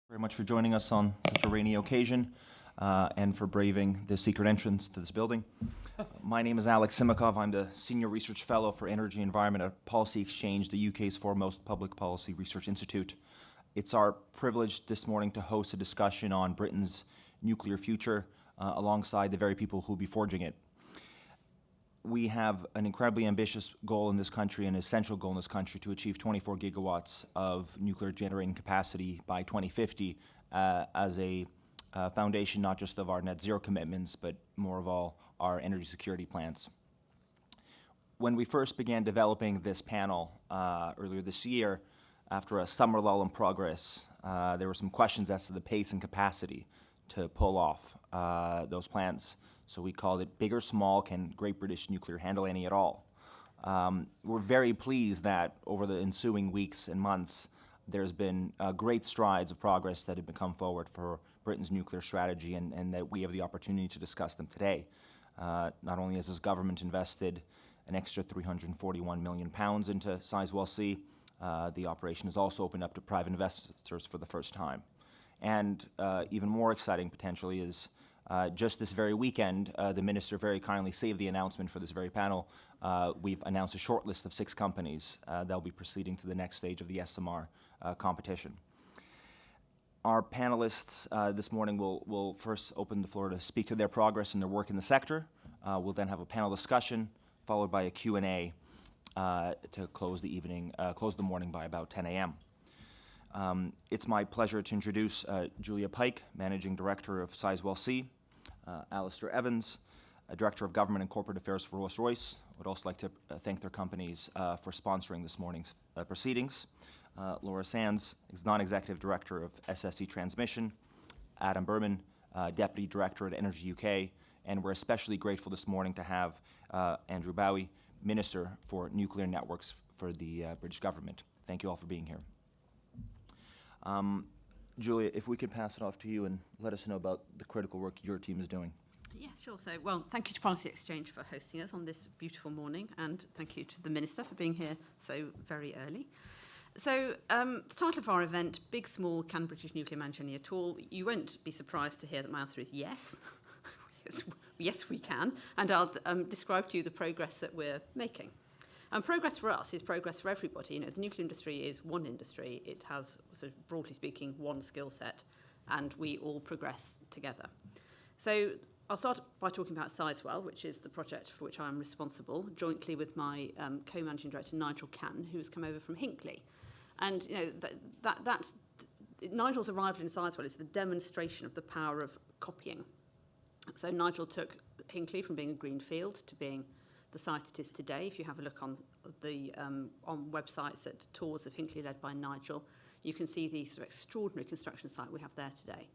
Very much for joining us on such a rainy occasion and for braving the secret entrance to this building. My name is Alex Simikov. I'm the Senior Research Fellow for Energy and Environment at Policy Exchange, the UK's foremost public policy research institute. It's our privilege this morning to host a discussion on Britain's nuclear future alongside the very people who will be forging it. We have an incredibly ambitious goal in this country, an essential goal in this country, to achieve 24 gigawatts of nuclear generating capacity by 2050 as a foundation not just of our net zero commitments, but more of all, our energy security plans. When we first began developing this panel earlier this year, after a summer lull in progress, there were some questions as to the pace and capacity to pull off those plans. So we called it Big or Small, Can Great British Nuclear Handle Any at All? We're very pleased that over the ensuing weeks and months, there's been great strides of progress that have been come forward for Britain's nuclear strategy, and that we have the opportunity to discuss them today. Not only has this government invested an extra £341 million into Sizewell C, the operation has also opened up to private investors for the first time. And even more exciting potentially is just this very weekend, the Minister very kindly saved the announcement for this very panel. We've announced a short list of 6 companies that'll be proceeding to the next stage of the SMR competition. Our panelists this morning will first open the floor to speak to their progress and their work in the sector. We'll then have a panel discussion, followed by a Q&A to close the morning by about 10 a.m. It's my pleasure to introduce Julia Pike, Managing Director of Sizewell C, Alistair Evans, Director of Government and Corporate Affairs for Rolls-Royce. I would also like to thank their companies for sponsoring this morning's proceedings. Laura Sands is Non-Executive Director of SSE Transmission, Adam Berman, Deputy Director at Energy UK, and we're especially grateful this morning to have Andrew Bowie, Minister for Nuclear Networks for the British Government. Thank you all for being here. Julia, if we could pass it off to you and let us know about the critical work your team is doing. Yeah, sure. So, well, thank you to Policy Exchange for hosting us on this beautiful morning, and thank you to the Minister for being here so very early. So, the title of our event, Big, Small, Can British Nuclear Manage Any at All? You won't be surprised to hear that my answer is yes. Yes, we can, and I'll describe to you the progress that we're making. And progress for us is progress for everybody. You know, the nuclear industry is one industry. It has, sort of broadly speaking, one skill set, and we all progress together. So I'll start by talking about Sizewell, which is the project for which I'm responsible, jointly with my co-managing director, Nigel Cann, who has come over from Hinckley. And, you know, that's Nigel's arrival in Sizewell is the demonstration of the power of copying. So Nigel took Hinckley from being a green field to being the site it is today. If you have a look on the on websites at tours of Hinckley led by Nigel, you can see the sort of extraordinary construction site we have there today.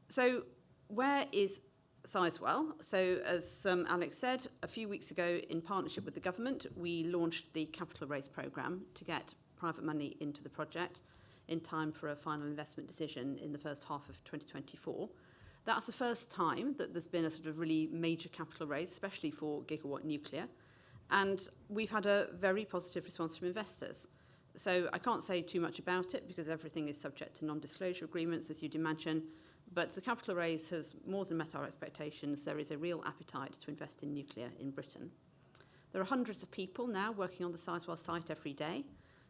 So where is Sizewell? So as Alex said, a few weeks ago, in partnership with the government, we launched the capital raise programme to get private money into the project in time for a final investment decision in the first half of 2024. That's the first time that there's been a sort of really major capital raise, especially for gigawatt nuclear. And we've had a very positive response from investors. So I can't say too much about it because everything is subject to non-disclosure agreements, as you'd imagine. But the capital raise has more than met our expectations. There is a real appetite to invest in nuclear in Britain. There are hundreds of people now working on the Sizewell site every day.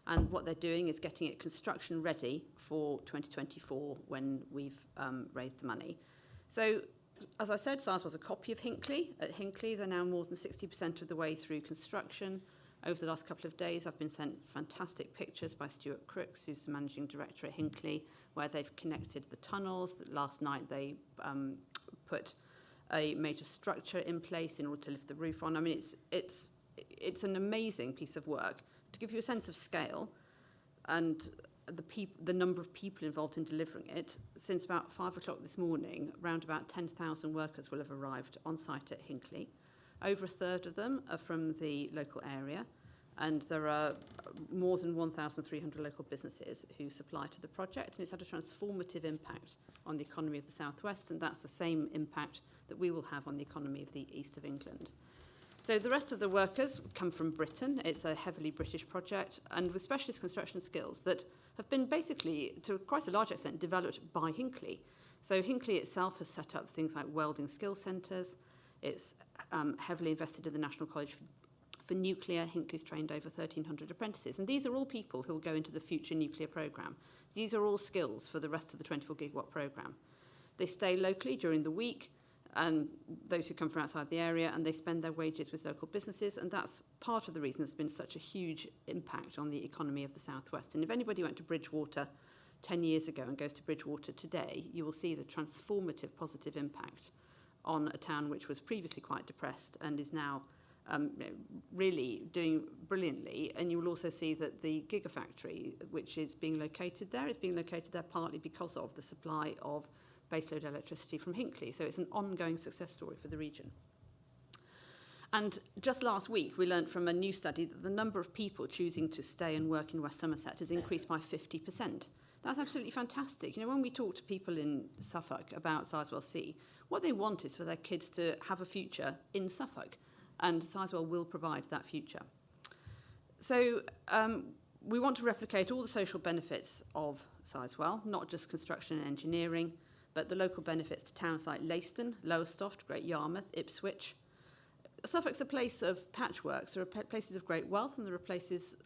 And what they're doing is getting it construction ready for 2024 when we've raised the money. So, as I said, Sizewell's a copy of Hinckley. At Hinckley, they're now more than 60% of the way through construction. Over the last couple of days, I've been sent fantastic pictures by Stuart Crooks, who's the managing director at Hinckley, where they've connected the tunnels. Last night, they put a major structure in place in order to lift the roof on. I mean, it's an amazing piece of work. To give you a sense of scale, and the number of people involved in delivering it, since about 5 o'clock this morning, around about 10,000 workers will have arrived on site at Hinckley. Over a third of them are from the local area, and there are more than 1,300 local businesses who supply to the project, and it's had a transformative impact on the economy of the South West, and that's the same impact that we will have on the economy of the East of England. So the rest of the workers come from Britain. It's a heavily British project, and with specialist construction skills that have been basically, to quite a large extent, developed by Hinckley. So Hinckley itself has set up things like welding skill centres. It's heavily invested in the National College for Nuclear. Hinckley's trained over 1,300 apprentices. And these are all people who will go into the future nuclear programme. These are all skills for the rest of the 24 gigawatt programme. They stay locally during the week, and those who come from outside the area, and they spend their wages with local businesses, and that's part of the reason there's been such a huge impact on the economy of the Southwest. And if anybody went to Bridgewater 10 years ago and goes to Bridgewater today, you will see the transformative positive impact on a town which was previously quite depressed and is now really doing brilliantly. And you will also see that the gigafactory, which is being located there, is being located there partly because of the supply of baseload electricity from Hinckley. So it's an ongoing success story for the region. And just last week, we learned from a new study that the number of people choosing to stay and work in West Somerset has increased by 50%. That's absolutely fantastic. You know, when we talk to people in Suffolk about Sizewell C, what they want is for their kids to have a future in Suffolk, and Sizewell will provide that future. So we want to replicate all the social benefits of Sizewell, not just construction and engineering, but the local benefits to towns like Leiston, Lowestoft, Great Yarmouth, Ipswich. Suffolk's a place of patchworks. There are places of great wealth, and there are places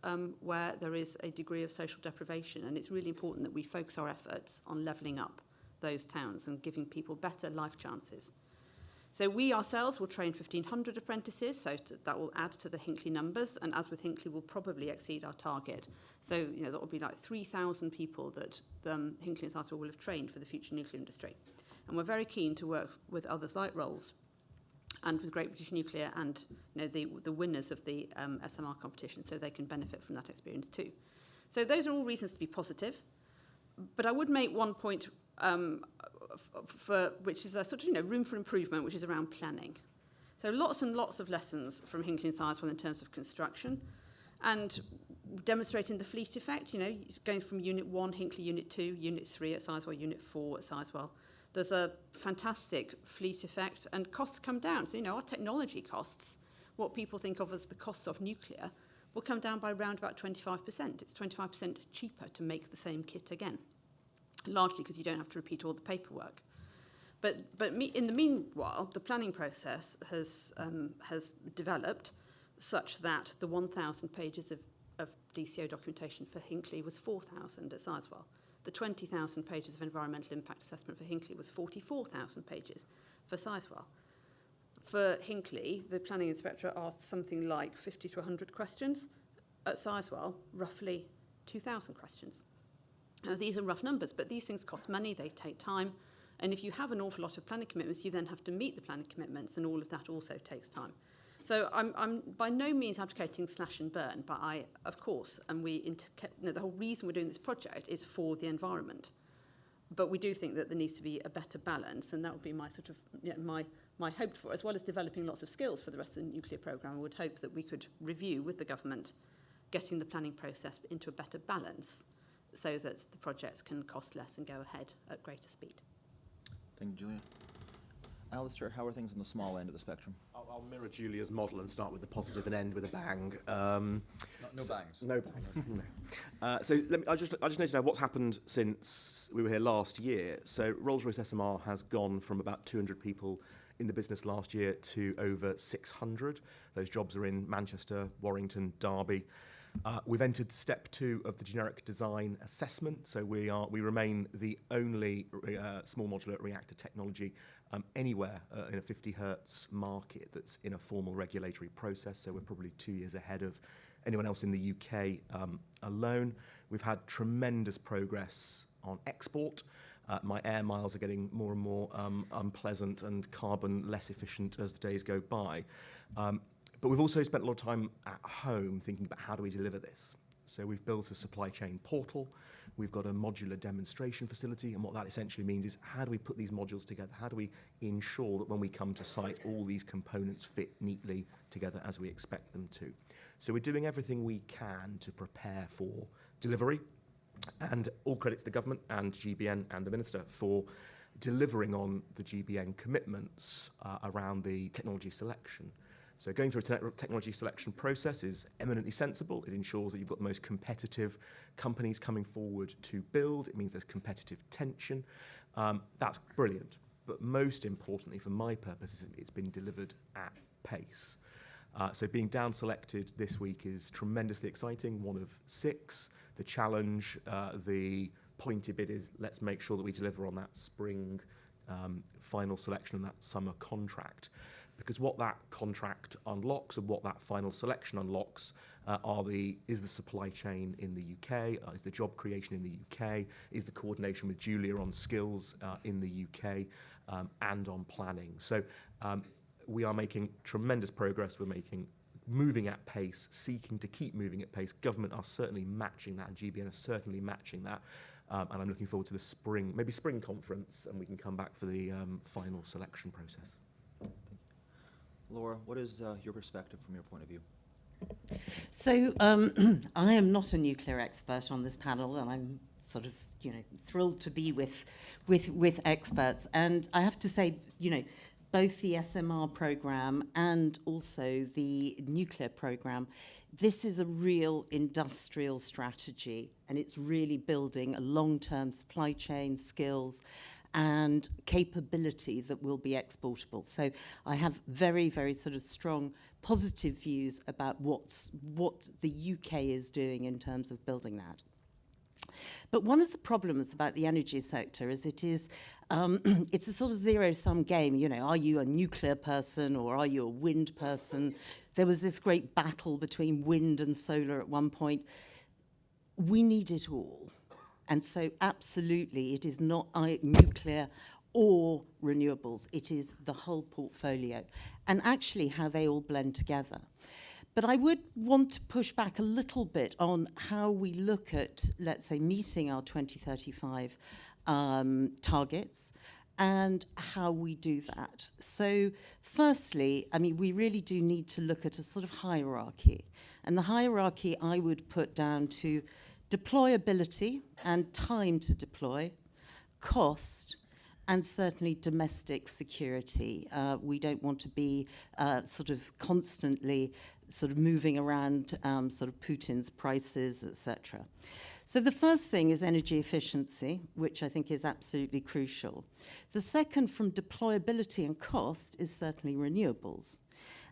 where there is a degree of social deprivation, and it's really important that we focus our efforts on levelling up those towns and giving people better life chances. So we ourselves will train 1,500 apprentices, so that will add to the Hinckley numbers, and as with Hinckley, we'll probably exceed our target. So, you know, that will be like 3,000 people that Hinckley and Sizewell will have trained for the future nuclear industry. And we're very keen to work with others like Rolls and with Great British Nuclear and, you know, the winners of the SMR competition, so they can benefit from that experience too. So those are all reasons to be positive. But I would make one point which is a sort of, you know, room for improvement, which is around planning. So lots and lots of lessons from Hinckley and Sizewell in terms of construction, and demonstrating the fleet effect, you know, going from Unit 1, Hinckley Unit 2, Unit 3 at Sizewell, Unit 4 at Sizewell. There's a fantastic fleet effect, and costs come down. So, you know, our technology costs, what people think of as the costs of nuclear, will come down by around about 25%. It's 25% cheaper to make the same kit again, largely because you don't have to repeat all the paperwork. But in the meanwhile, the planning process has developed such that the 1,000 pages of DCO documentation for Hinckley was 4,000 at Sizewell. The 20,000 pages of environmental impact assessment for Hinckley was 44,000 pages for Sizewell. For Hinckley, the planning inspector asked something like 50 to 100 questions. At Sizewell, roughly 2,000 questions. Now, these are rough numbers, but these things cost money, they take time, and if you have an awful lot of planning commitments, you then have to meet the planning commitments, and all of that also takes time. So I'm by no means advocating slash and burn, but I, of course, and the whole reason we're doing this project is for the environment. But we do think that there needs to be a better balance, and that would be my sort of, you know, my hope for, as well as developing lots of skills for the rest of the nuclear programme. I would hope that we could review with the government getting the planning process into a better balance so that the projects can cost less and go ahead at greater speed. Thank you, Julia. Alistair, how are things on the small end of the spectrum? I'll mirror Julia's model and start with the positive and end with a bang. No bangs. No bangs. No. So I just need to know what's happened since we were here last year. So Rolls-Royce SMR has gone from about 200 people in the business last year to over 600. Those jobs are in Manchester, Warrington, Derby. We've entered step 2 of the generic design assessment, so we remain the only small modular reactor technology anywhere in a 50 hertz market that's in a formal regulatory process, so we're probably 2 years ahead of anyone else in the UK alone. We've had tremendous progress on export. My air miles are getting more and more unpleasant and carbon less efficient as the days go by. But we've also spent a lot of time at home thinking about how do we deliver this. So we've built a supply chain portal, we've got a modular demonstration facility, and what that essentially means is how do we put these modules together? How do we ensure that when we come to site, all these components fit neatly together as we expect them to? So we're doing everything we can to prepare for delivery, and all credit to the government and GBN and the Minister for delivering on the GBN commitments around the technology selection. So going through a technology selection process is eminently sensible. It ensures that you've got the most competitive companies coming forward to build. It means there's competitive tension. That's brilliant. But most importantly, for my purposes, it's been delivered at pace. So being down selected this week is tremendously exciting, one of 6. The challenge, the pointy bit is let's make sure that we deliver on that spring final selection and that summer contract. Because what that contract unlocks and what that final selection unlocks is the supply chain in the UK, is the job creation in the UK, is the coordination with Julia on skills in the UK, and on planning. So we are making tremendous progress. We're moving at pace, seeking to keep moving at pace. Government are certainly matching that, and GBN are certainly matching that. And I'm looking forward to the spring conference, and we can come back for the final selection process. Laura, what is your perspective from your point of view? So I am not a nuclear expert on this panel, and I'm sort of, thrilled to be with experts. And I have to say, both the SMR program and also the nuclear program, this is a real industrial strategy, and it's really building a long-term supply chain, skills, and capability that will be exportable. So I have very, very sort of strong positive views about what the UK is doing in terms of building that. But one of the problems about the energy sector is it's a sort of zero-sum game. Are you a nuclear person or are you a wind person? There was this great battle between wind and solar at one point. We need it all. And so absolutely, it is not nuclear or renewables. It is the whole portfolio and actually how they all blend together. But I would want to push back a little bit on how we look at, let's say, meeting our 2035 targets and how we do that. So firstly, we really do need to look at a sort of hierarchy. And the hierarchy I would put down to deployability and time to deploy, cost, and certainly domestic security. We don't want to be sort of constantly sort of moving around sort of Putin's prices, etc. So the first thing is energy efficiency, which I think is absolutely crucial. The second, from deployability and cost, is certainly renewables.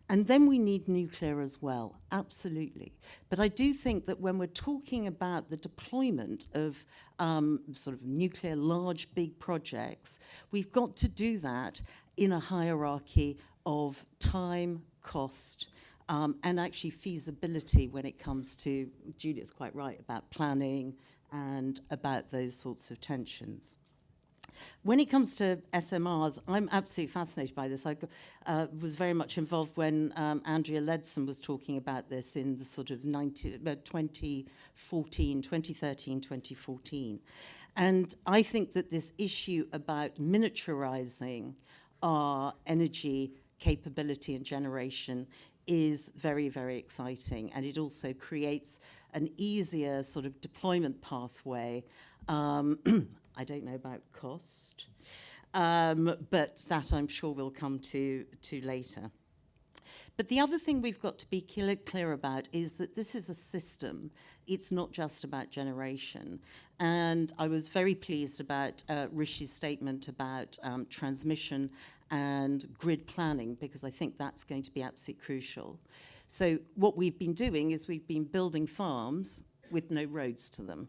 And then we need nuclear as well, absolutely. But I do think that when we're talking about the deployment of sort of nuclear large, big projects, we've got to do that in a hierarchy of time, cost, and actually feasibility when it comes to, Julia's quite right, about planning and about those sorts of tensions. When it comes to SMRs, I'm absolutely fascinated by this. I was very much involved when Andrea Ledson was talking about this in the sort of 2013, 2014. And I think that this issue about miniaturizing our energy capability and generation is very, very exciting. And it also creates an easier sort of deployment pathway. I don't know about cost, but that I'm sure we'll come to later. But the other thing we've got to be clear about is that this is a system. It's not just about generation. And I was very pleased about Rishi's statement about transmission and grid planning, because I think that's going to be absolutely crucial. So what we've been doing is we've been building farms with no roads to them,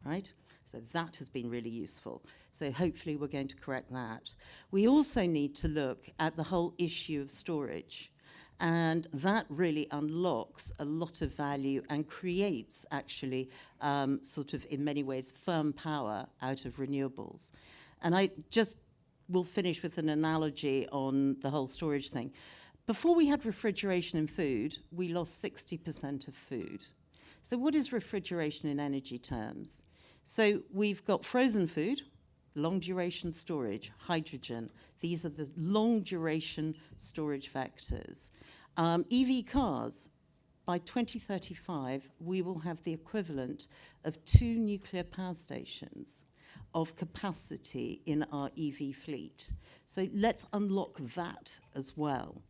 right? So that has been really useful. So hopefully we're going to correct that. We also need to look at the whole issue of storage. And that really unlocks a lot of value and creates actually sort of in many ways firm power out of renewables. And I just will finish with an analogy on the whole storage thing. Before we had refrigeration in food, we lost 60% of food. So what is refrigeration in energy terms? So we've got frozen food, long duration storage, hydrogen. These are the long duration storage vectors. EV cars, by 2035, we will have the equivalent of 2 nuclear power stations of capacity in our EV fleet. So let's unlock that as well.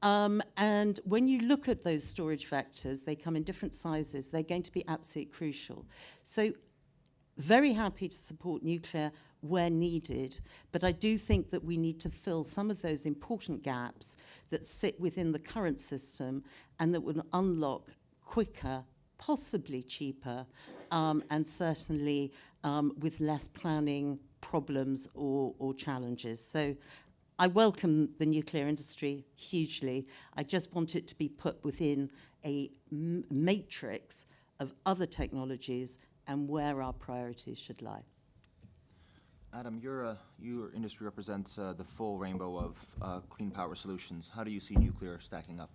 And when you look at those storage vectors, they come in different sizes. They're going to be absolutely crucial. So very happy to support nuclear where needed, but I do think that we need to fill some of those important gaps that sit within the current system and that would unlock quicker, possibly cheaper, and certainly with less planning problems or challenges. So I welcome the nuclear industry hugely. I just want it to be put within a matrix of other technologies and where our priorities should lie. Adam, your industry represents the full rainbow of clean power solutions. How do you see nuclear stacking up?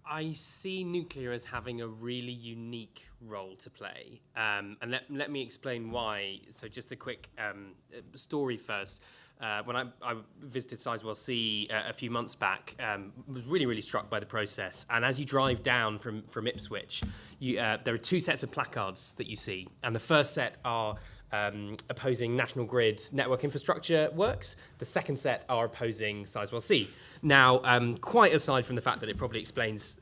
I see nuclear as having a really unique role to play. And let me explain why. So just a quick story first. When I visited Sizewell C a few months back, was really, really struck by the process. And as you drive down from Ipswich, there are two sets of placards that you see. And the first set are opposing National Grid network infrastructure works. The second set are opposing Sizewell C. Now, quite aside from the fact that it probably explains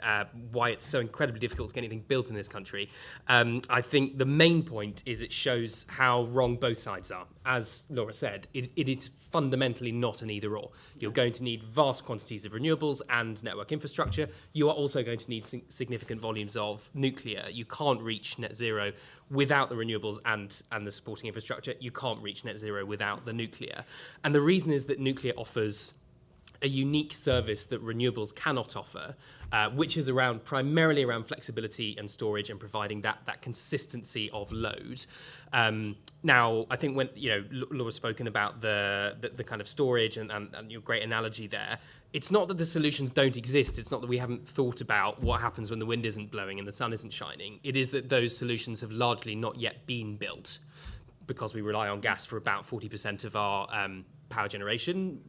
why it's so incredibly difficult to get anything built in this country, I think the main point is it shows how wrong both sides are. As Laura said, it is fundamentally not an either-or. You're going to need vast quantities of renewables and network infrastructure. You are also going to need significant volumes of nuclear. You can't reach net zero without the renewables and the supporting infrastructure. You can't reach net zero without the nuclear. And the reason is that nuclear offers a unique service that renewables cannot offer, which is primarily around flexibility and storage and providing that consistency of load. Now, I think when Laura's spoken about the kind of storage and your great analogy there, it's not that the solutions don't exist. It's not that we haven't thought about what happens when the wind isn't blowing and the sun isn't shining. It is that those solutions have largely not yet been built because we rely on gas for about 40% of our power generation,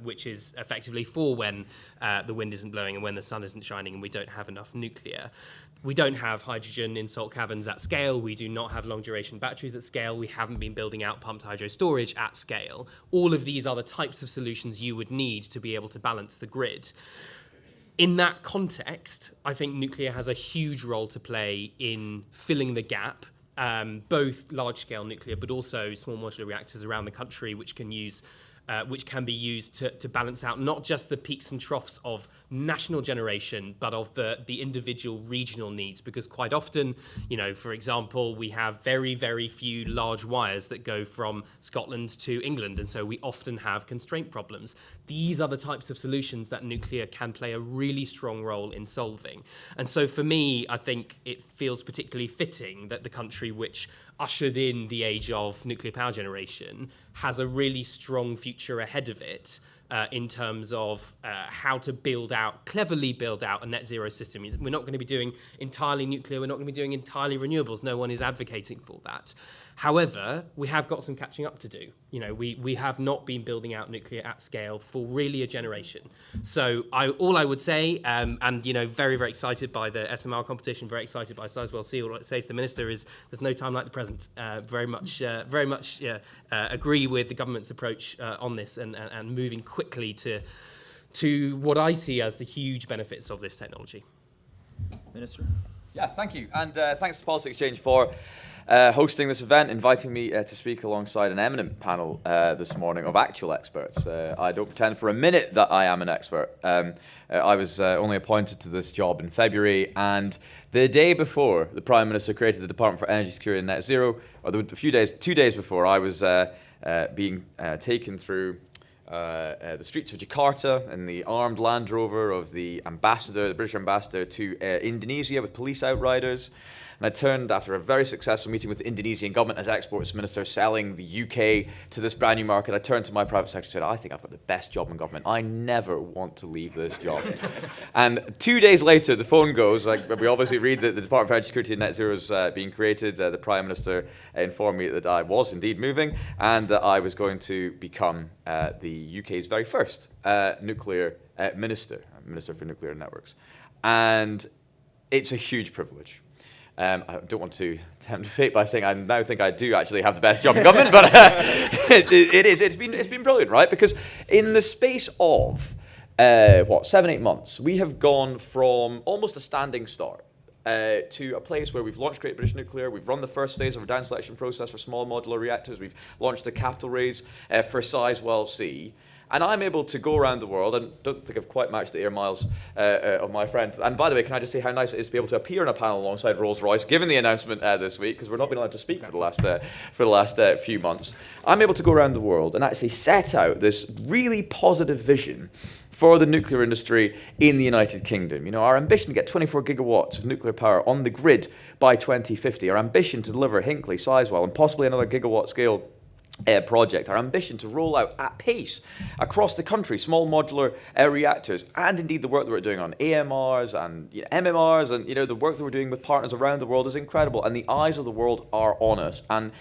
which is effectively for when the wind isn't blowing and when the sun isn't shining and we don't have enough nuclear. We don't have hydrogen in salt caverns at scale. We do not have long-duration batteries at scale. We haven't been building out pumped hydro storage at scale. All of these are the types of solutions you would need to be able to balance the grid. In that context, I think nuclear has a huge role to play in filling the gap, both large-scale nuclear but also small modular reactors around the country which can be used to balance out not just the peaks and troughs of national generation, but of the individual regional needs. Because quite often, for example, we have very, very few large wires that go from Scotland to England, and so we often have constraint problems. These are the types of solutions that nuclear can play a really strong role in solving. And so for me, I think it feels particularly fitting that the country which ushered in the age of nuclear power generation has a really strong future ahead of it in terms of how to cleverly build out a net zero system. We're not going to be doing entirely nuclear, we're not going to be doing entirely renewables. No one is advocating for that. However, we have got some catching up to do. We have not been building out nuclear at scale for really a generation. So all I would say, and very, very excited by the SMR competition, very excited by Sizewell C, all I say to the Minister is there's no time like the present. Very much agree with the government's approach on this and moving quickly to what I see as the huge benefits of this technology. Minister? Yeah, thank you. And thanks to Policy Exchange for hosting this event, inviting me to speak alongside an eminent panel this morning of actual experts. I don't pretend for a minute that I am an expert. I was only appointed to this job in February, and the day before the Prime Minister created the Department for Energy Security and Net Zero, or 2 days before, I was being taken through the streets of Jakarta in the armed Land Rover of the British ambassador to Indonesia with police outriders. And I turned, after a very successful meeting with the Indonesian government as exports minister selling the UK to this brand new market, I turned to my private secretary and said, I think I've got the best job in government. I never want to leave this job. And 2 days later, the phone goes, we obviously read that the Department for Energy Security and Net Zero is being created. The Prime Minister informed me that I was indeed moving and that I was going to become the UK's very first nuclear minister for nuclear networks. And it's a huge privilege. I don't want to tempt fate by saying I now think I do actually have the best job in government, but it's been brilliant, right? Because in the space of 7, 8 months, we have gone from almost a standing start to a place where we've launched Great British Nuclear, we've run the first phase of our down selection process for small modular reactors, we've launched the capital raise for Sizewell C. And I'm able to go around the world, and don't think I've quite matched the air miles of my friend. And by the way, can I just say how nice it is to be able to appear in a panel alongside Rolls-Royce, given the announcement this week, because we're not being allowed to speak for the last few months. I'm able to go around the world and actually set out this really positive vision for the nuclear industry in the United Kingdom. You know, our ambition to get 24 gigawatts of nuclear power on the grid by 2050, our ambition to deliver Hinkley, Sizewell, and possibly another gigawatt scale project, our ambition to roll out at pace across the country small modular reactors, and indeed the work that we're doing on AMRs and MMRs, and the work that we're doing with partners around the world is incredible, and the eyes of the world are on us and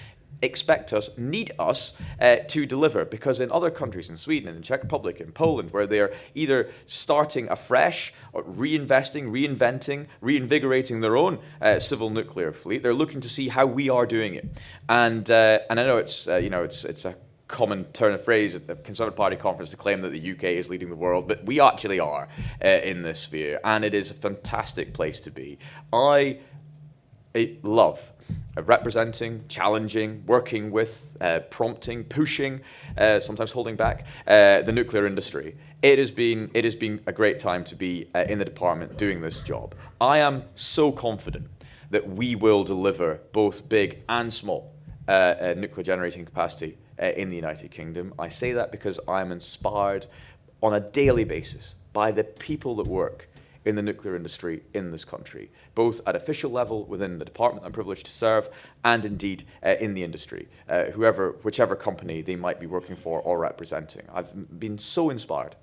expect us, need us to deliver, because in other countries, in Sweden and in Czech Republic, in Poland, where they're either starting afresh or reinvesting, reinventing, reinvigorating their own civil nuclear fleet, they're looking to see how we are doing it. And I know it's a common turn of phrase at the Conservative Party conference to claim that the UK is leading the world, but we actually are in this sphere, and it is a fantastic place to be. I love representing, challenging, working with, prompting, pushing, sometimes holding back the nuclear industry. It has been a great time to be in the department doing this job. I am so confident that we will deliver both big and small nuclear generating capacity in the United Kingdom. I say that because I'm inspired on a daily basis by the people that work in the nuclear industry in this country, both at official level within the department I'm privileged to serve, and indeed in the industry, whichever company they might be working for or representing. I've been so inspired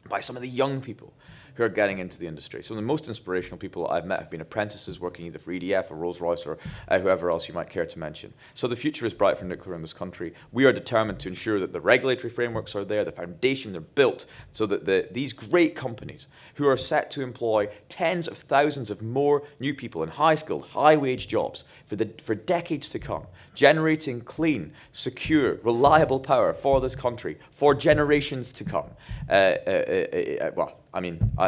by some of the young people who are getting into the industry. Some of the most inspirational people I've met have been apprentices working either for EDF or Rolls-Royce or whoever else you might care to mention. So the future is bright for nuclear in this country. We are determined to ensure that the regulatory frameworks are there, the foundation are built, so that these great companies who are set to employ tens of thousands of more new people in high-skilled, high-wage jobs for decades to come, generating clean, secure, reliable power for this country for generations to come.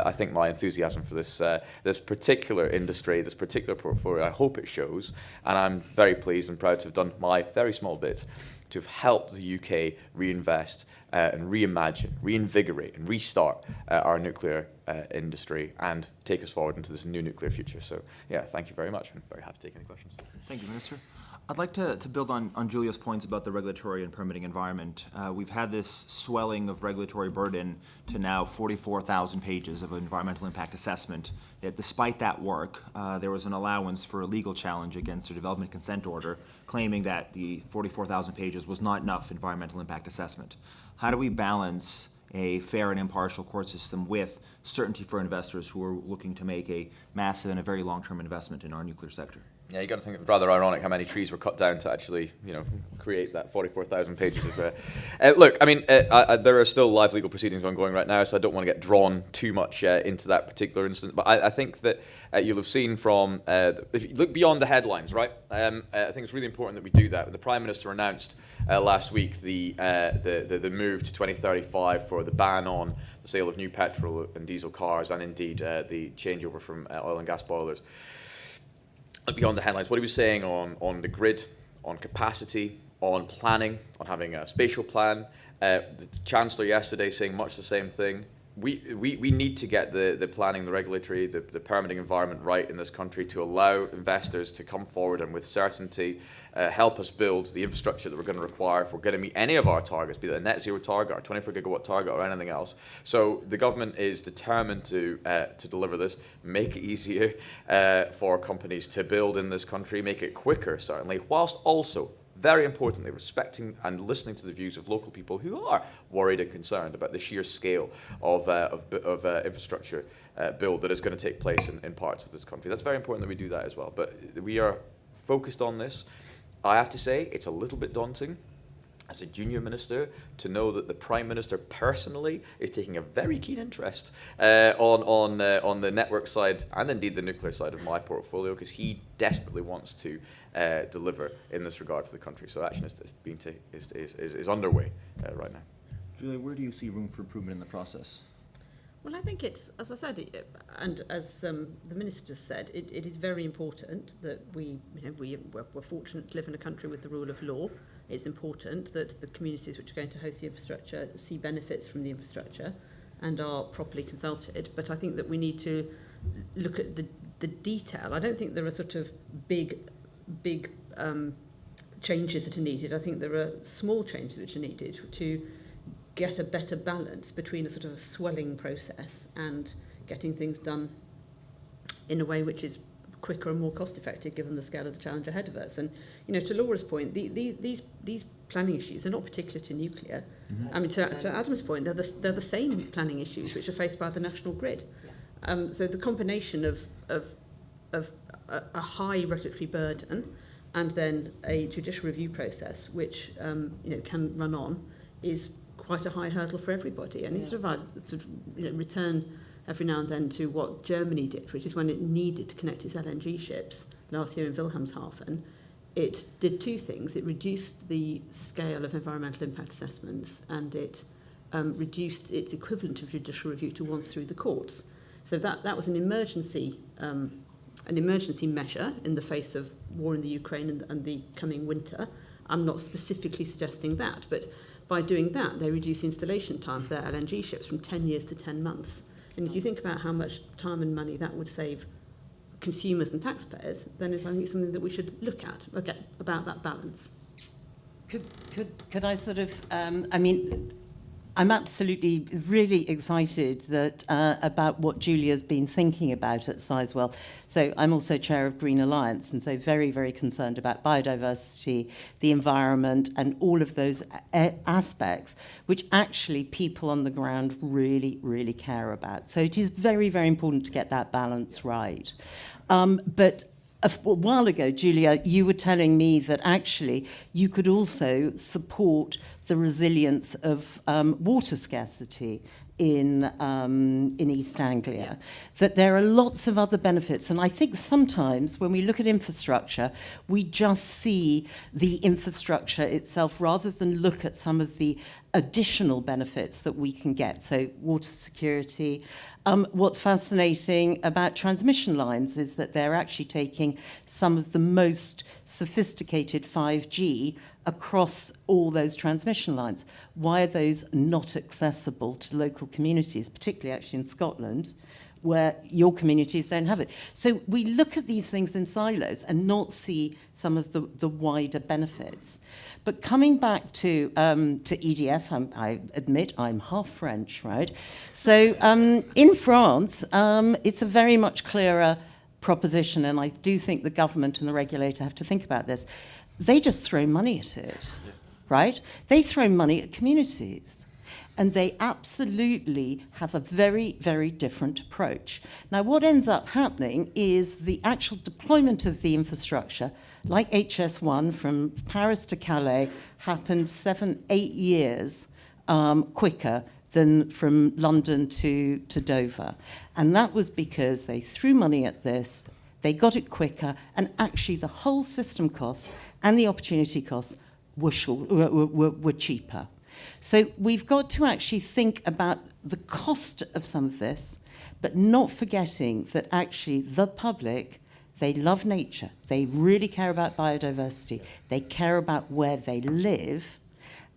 I think my enthusiasm for this particular industry, this particular portfolio, I hope it shows, and I'm very pleased and proud to have done my very small bit to have helped the UK reinvest and reimagine, reinvigorate and restart our nuclear industry and take us forward into this new nuclear future. So yeah, thank you very much. I'm very happy to take any questions. Thank you, Minister. I'd like to build on Julia's points about the regulatory and permitting environment. We've had this swelling of regulatory burden to now 44,000 pages of environmental impact assessment. Yet despite that work, there was an allowance for a legal challenge against the development consent order, claiming that the 44,000 pages was not enough environmental impact assessment. How do we balance a fair and impartial court system with certainty for investors who are looking to make a massive and a very long-term investment in our nuclear sector? Yeah, you got to think it's rather ironic how many trees were cut down to actually, create that 44,000 pages of. Look, I mean, there are still live legal proceedings ongoing right now, so I don't want to get drawn too much into that particular instance. But I think that you'll have seen from, if you look beyond the headlines, right? I think it's really important that we do that. The Prime Minister announced last week the move to 2035 for the ban on the sale of new petrol and diesel cars, and indeed the changeover from oil and gas boilers. Beyond the headlines, what he was saying on the grid, on capacity, on planning, on having a spatial plan. The Chancellor yesterday saying much the same thing. We need to get the planning, the regulatory, the permitting environment right in this country to allow investors to come forward and with certainty help us build the infrastructure that we're going to require if we're going to meet any of our targets, be that a net zero target, our 24 gigawatt target, or anything else. So the government is determined to deliver this, make it easier for companies to build in this country, make it quicker, certainly, whilst also, very importantly, respecting and listening to the views of local people who are worried and concerned about the sheer scale of infrastructure build that is going to take place in parts of this country. That's very important that we do that as well. But we are focused on this. I have to say, it's a little bit daunting as a junior minister to know that the Prime Minister personally is taking a very keen interest on the network side and indeed the nuclear side of my portfolio, because he desperately wants to deliver in this regard for the country. So action is underway right now. Julia, where do you see room for improvement in the process? Well, I think it's, as I said, and as the Minister just said, it is very important that we're fortunate to live in a country with the rule of law. It's important that the communities which are going to host the infrastructure see benefits from the infrastructure and are properly consulted. But I think that we need to look at the detail. I don't think there are sort of big changes that are needed. I think there are small changes which are needed to get a better balance between a sort of a swelling process and getting things done in a way which is quicker and more cost effective given the scale of the challenge ahead of us. And to Laura's point, these planning issues are not particular to nuclear. Mm-hmm. I mean, to Adam's point, they're the same planning issues which are faced by the national grid. So the combination of a high regulatory burden and then a judicial review process which can run on is quite a high hurdle for everybody. And it's return every now and then to what Germany did, which is when it needed to connect its LNG ships last year in Wilhelmshaven. It did two things. It reduced the scale of environmental impact assessments, and it reduced its equivalent of judicial review to once through the courts. So that was an emergency measure in the face of war in the Ukraine and the coming winter. I'm not specifically suggesting that, but by doing that, they reduce installation time for their LNG ships from 10 years to 10 months. And if you think about how much time and money that would save consumers and taxpayers, then I think it's something that we should look at, about that balance. Could I sort of, I'm absolutely really excited that about what Julia's been thinking about at Sizewell. So I'm also chair of Green Alliance, and so very, very concerned about biodiversity, the environment, and all of those aspects which actually people on the ground really, really care about. So it is very, very important to get that balance right. But a while ago, Julia, you were telling me that actually you could also support the resilience of water scarcity in East Anglia, that there are lots of other benefits. And I think sometimes when we look at infrastructure, we just see the infrastructure itself rather than look at some of the additional benefits that we can get. So water security. What's fascinating about transmission lines is that they're actually taking some of the most sophisticated 5G across all those transmission lines. Why are those not accessible to local communities, particularly actually in Scotland, where your communities don't have it? So we look at these things in silos and not see some of the wider benefits. But coming back to EDF, I admit I'm half French, right? So in France, it's a very much clearer proposition, and I do think the government and the regulator have to think about this. They just throw money at it, right? They throw money at communities. And they absolutely have a very, very different approach. Now, what ends up happening is the actual deployment of the infrastructure, like HS1 from Paris to Calais, happened 7-8 years quicker than from London to Dover. And that was because they threw money at this, they got it quicker, and actually the whole system costs and the opportunity costs were cheaper. So we've got to actually think about the cost of some of this, but not forgetting that actually the public, they love nature. They really care about biodiversity. They care about where they live.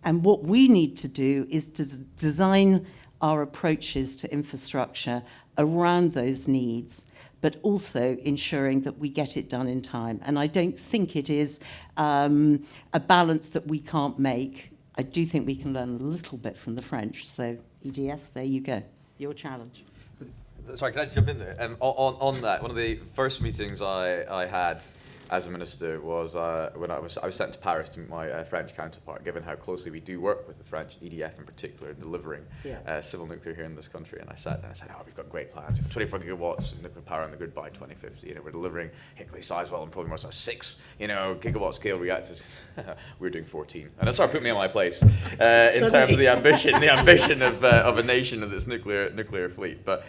And what we need to do is to design our approaches to infrastructure around those needs, but also ensuring that we get it done in time. And I don't think it is a balance that we can't make. I do think we can learn a little bit from the French. So EDF, there you go. Your challenge. Sorry, can I just jump in there? On that, one of the first meetings I had as a minister was when I was sent to Paris to meet my French counterpart, given how closely we do work with the French, EDF in particular, in delivering civil nuclear here in this country. And I sat there and I said, we've got great plans. 24 gigawatts of nuclear power on the grid by 2050. We're delivering Hickley, Sizewell, and probably more so 6, gigawatt scale reactors. We're doing 14. And that sort of put me on my place in terms of the ambition of a nation of this nuclear fleet. But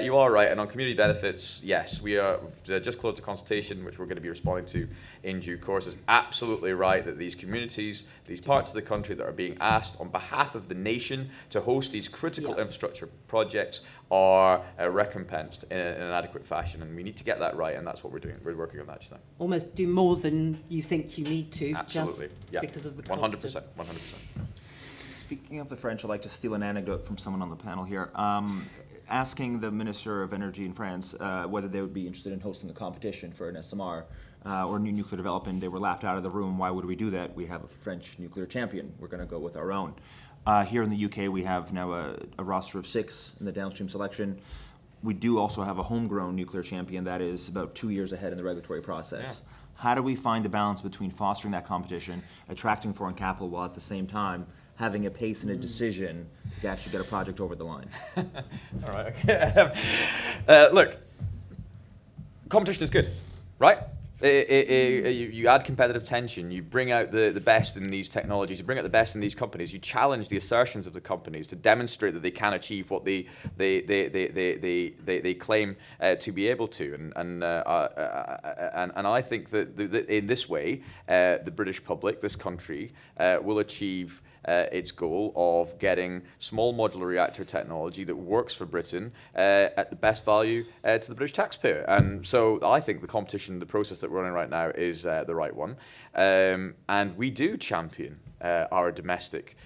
you are right. And on community benefits, yes, we are just closed a consultation, which we're going to be responding responding to in due course. It's absolutely right that these communities, these parts of the country that are being asked on behalf of the nation to host these critical infrastructure projects are recompensed in an adequate fashion, and we need to get that right, and that's what we're doing. We're working on that just now. Almost do more than you think you need to, Absolutely, just because of the cost. 100%, 100%. Speaking of the French, I'd like to steal an anecdote from someone on the panel here. Asking the Minister of Energy in France whether they would be interested in hosting a competition for an SMR or new nuclear development, they were laughed out of the room. Why would we do that? We have a French nuclear champion. We're going to go with our own. Here in the UK, we have now a roster of 6 in the downstream selection. We do also have a homegrown nuclear champion that is about 2 years ahead in the regulatory process. Yeah. How do we find the balance between fostering that competition, attracting foreign capital, while at the same time having a pace and a decision to actually get a project over the line? All right, okay. Look, competition is good, right? You add competitive tension, you bring out the best in these technologies, you bring out the best in these companies, you challenge the assertions of the companies to demonstrate that they can achieve what they claim to be able to. And I think that in this way, the British public, this country, will achieve its goal of getting small modular reactor technology that works for Britain at the best value to the British taxpayer. And so I think the competition, the process that we're running right now is the right one. And we do champion our domestic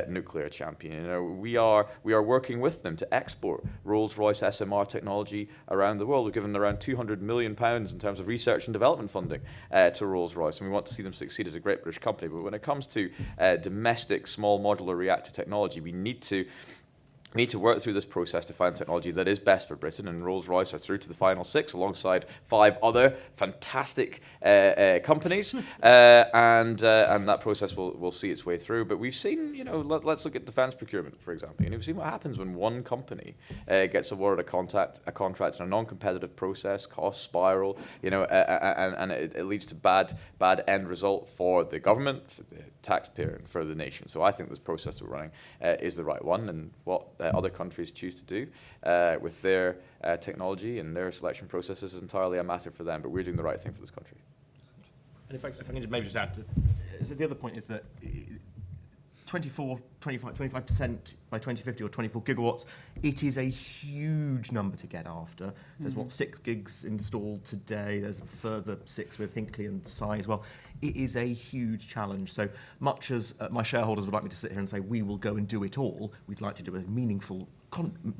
nuclear champion. You know, we are working with them to export Rolls-Royce SMR technology around the world. We've given around £200 million in terms of research and development funding to Rolls-Royce, and we want to see them succeed as a great British company. But when it comes to domestic small modular reactor technology, we need to work through this process to find technology that is best for Britain, and Rolls-Royce are through to the final 6 alongside 5 other fantastic companies, and that process will see its way through. But we've seen, you know, let's look at defence procurement, for example. You know, we've seen what happens when one company gets awarded a contract in a non-competitive process, cost spiral, you know, and it leads to bad end result for the government, for the taxpayer, and for the nation. So I think this process we're running is the right one, and what other countries choose to do with their technology and their selection processes is entirely a matter for them, but we're doing the right thing for this country. And if I can just maybe just add to, so the other point is that 25% by 2050 or 24 gigawatts, it is a huge number to get after. There's 6 gigs installed today. There's a further 6 with Hinkley and Sizewell. It is a huge challenge. So much as my shareholders would like me to sit here and say, we will go and do it all, we'd like to do a meaningful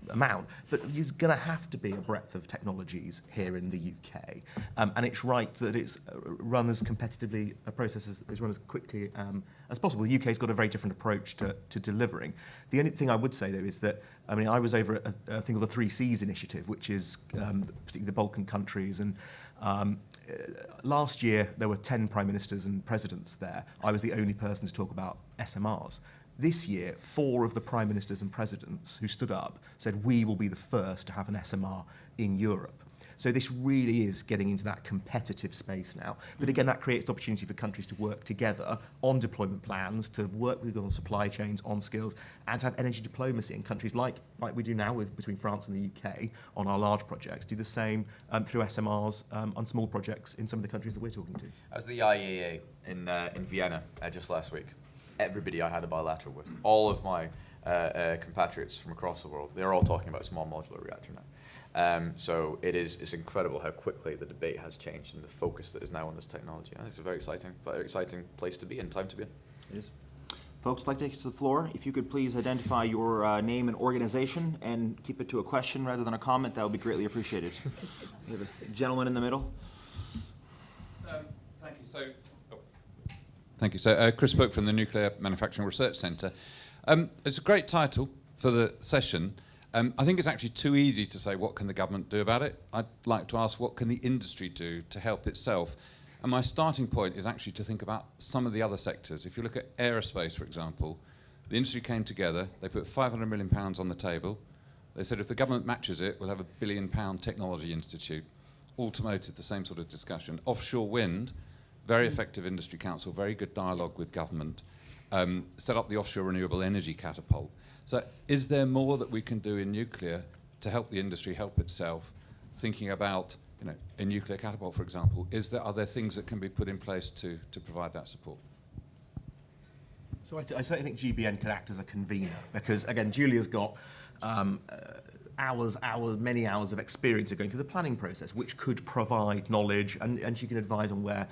amount, but there's going to have to be a breadth of technologies here in the UK. And it's right that it's run as competitively, a process is run as quickly as possible. The UK's got a very different approach to delivering. The only thing I would say, though, is that, I mean, I was over at a thing called the 3 Cs initiative, which is particularly the Balkan countries, and last year there were 10 prime ministers and presidents there. I was the only person to talk about SMRs. This year, 4 of the prime ministers and presidents who stood up said we will be the first to have an SMR in Europe. So this really is getting into that competitive space now. But again, that creates the opportunity for countries to work together on deployment plans, to work with on supply chains, on skills, and to have energy diplomacy in countries like we do now between France and the UK on our large projects, do the same through SMRs on small projects in some of the countries that we're talking to. I was at the IAEA in Vienna just last week. Everybody I had a bilateral with, all of my compatriots from across the world, they're all talking about small modular reactor now. So it's incredible how quickly the debate has changed and the focus that is now on this technology. I think it's a very exciting place to be and time to be in. It is. Folks, I'd like to take it to the floor. If you could please identify your name and organization and keep it to a question rather than a comment, that would be greatly appreciated. We have a gentleman in the middle. Thank you. So, Chris Book from the Nuclear Manufacturing Research Centre. It's a great title for the session. I think it's actually too easy to say what can the government do about it. I'd like to ask what can the industry do to help itself. And my starting point is actually to think about some of the other sectors. If you look at aerospace, for example, the industry came together, they put £500 million on the table. They said if the government matches it, we'll have a £1 billion technology institute. Automotive, the same sort of discussion. Offshore wind, very effective industry council, very good dialogue with government. Set up the offshore renewable energy catapult. So is there more that we can do in nuclear to help the industry help itself, thinking about in nuclear catapult, for example, are there things that can be put in place to provide that support? So I certainly think GBN could act as a convener because, again, Julia's got many hours of experience of going through the planning process, which could provide knowledge, and she can advise on where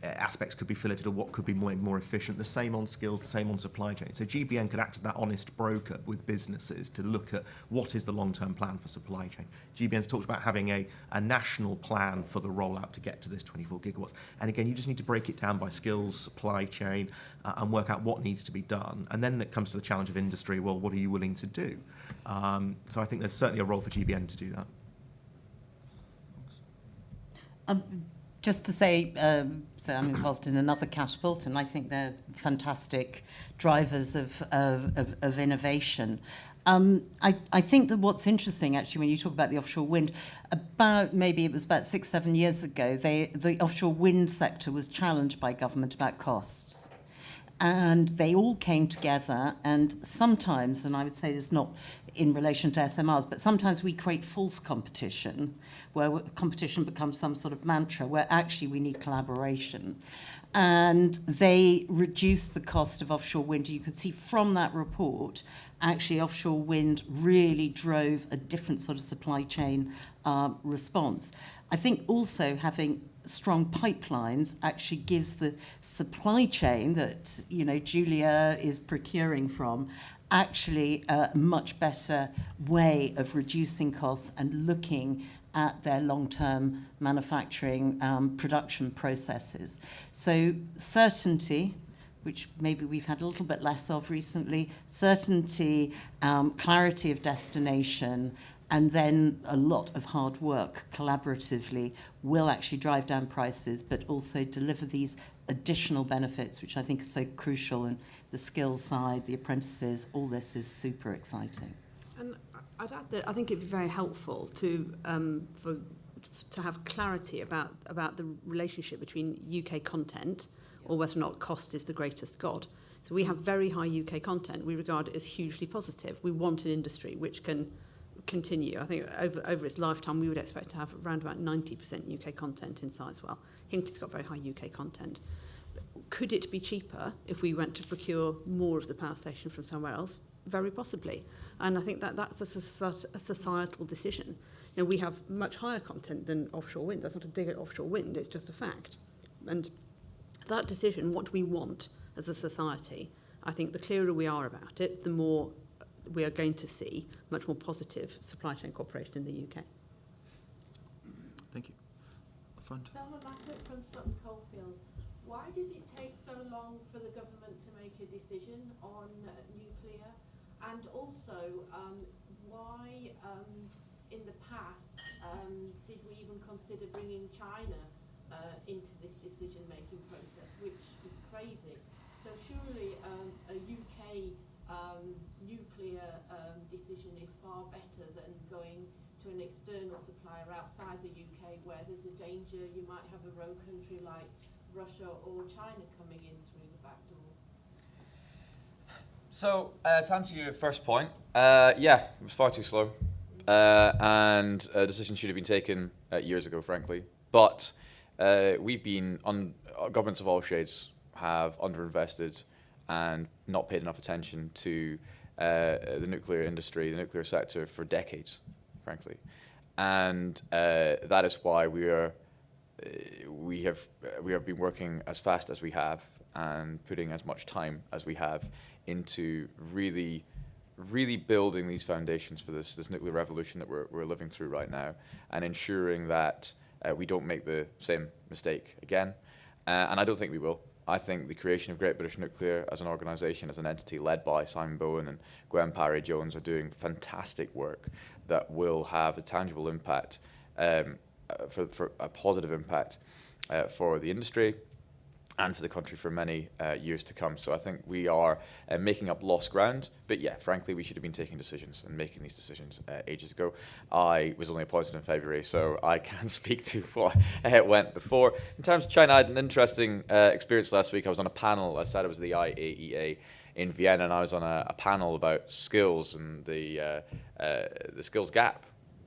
aspects could be filleted or what could be more efficient. The same on skills, the same on supply chain. So GBN could act as that honest broker with businesses to look at what is the long-term plan for supply chain. GBN's talked about having a national plan for the rollout to get to this 24 gigawatts. And again, you just need to break it down by skills, supply chain, and work out what needs to be done. And then it comes to the challenge of industry. Well, what are you willing to do? So I think there's certainly a role for GBN to do that. Just to say, so I'm involved in another catapult, and I think they're fantastic drivers of innovation. I think that what's interesting, actually, when you talk about the offshore wind, maybe it was about 6-7 years ago, the offshore wind sector was challenged by government about costs. And they all came together, and sometimes, and I would say this not in relation to SMRs, but sometimes we create false competition, where competition becomes some sort of mantra, where actually we need collaboration. And they reduced the cost of offshore wind. You could see from that report, actually offshore wind really drove a different sort of supply chain response. I think also having strong pipelines actually gives the supply chain that, you know, Julia is procuring from actually a much better way of reducing costs and looking at their long-term manufacturing production processes. So certainty, which maybe we've had a little bit less of recently, certainty, clarity of destination, and then a lot of hard work collaboratively will actually drive down prices, but also deliver these additional benefits, which I think are so crucial. And the skills side, the apprentices, all this is super exciting. And I'd add that I think it'd be very helpful to have clarity about the relationship between UK content or whether or not cost is the greatest god. So we have very high UK content. We regard it as hugely positive. We want an industry which can continue. I think over its lifetime, we would expect to have around about 90% UK content in Sizewell. Hinckley's got very high UK content. Could it be cheaper if we went to procure more of the power station from somewhere else? Very possibly. And I think that's a societal decision. You know, we have much higher content than offshore wind. That's not a dig at offshore wind, it's just a fact. And that decision, what do we want as a society, I think the clearer we are about it, the more we are going to see much more positive supply chain cooperation in the UK. Thank you. Up front. Thelma Backett from Sutton Coldfield. Why did it take so long for the government to make a decision on nuclear? And also, why in the past did we even consider bringing China into this decision-making process, which is crazy? So surely a UK nuclear decision is far better than going to an external supplier outside the UK where there's a danger you might have a rogue country like Russia or China coming in through the back door. So, to answer your first point, yeah, it was far too slow. And a decision should have been taken years ago, frankly. But we've been, governments of all shades have underinvested and not paid enough attention to the nuclear industry, the nuclear sector for decades, frankly. And that is why we have been working as fast as we have and putting as much time as we have into really building these foundations for this nuclear revolution that we're living through right now, and ensuring that we don't make the same mistake again. And I don't think we will. I think the creation of Great British Nuclear as an organisation, as an entity led by Simon Bowen and Gwen Parry-Jones, are doing fantastic work that will have a tangible impact, for a positive impact for the industry and for the country for many years to come. So I think we are making up lost ground. But yeah, frankly, we should have been taking decisions and making these decisions ages ago. I was only appointed in February, so I can't speak to what went before. In terms of China, I had an interesting experience last week. I was on a panel. I said it was the IAEA in Vienna, and I was on a panel about skills and the skills gap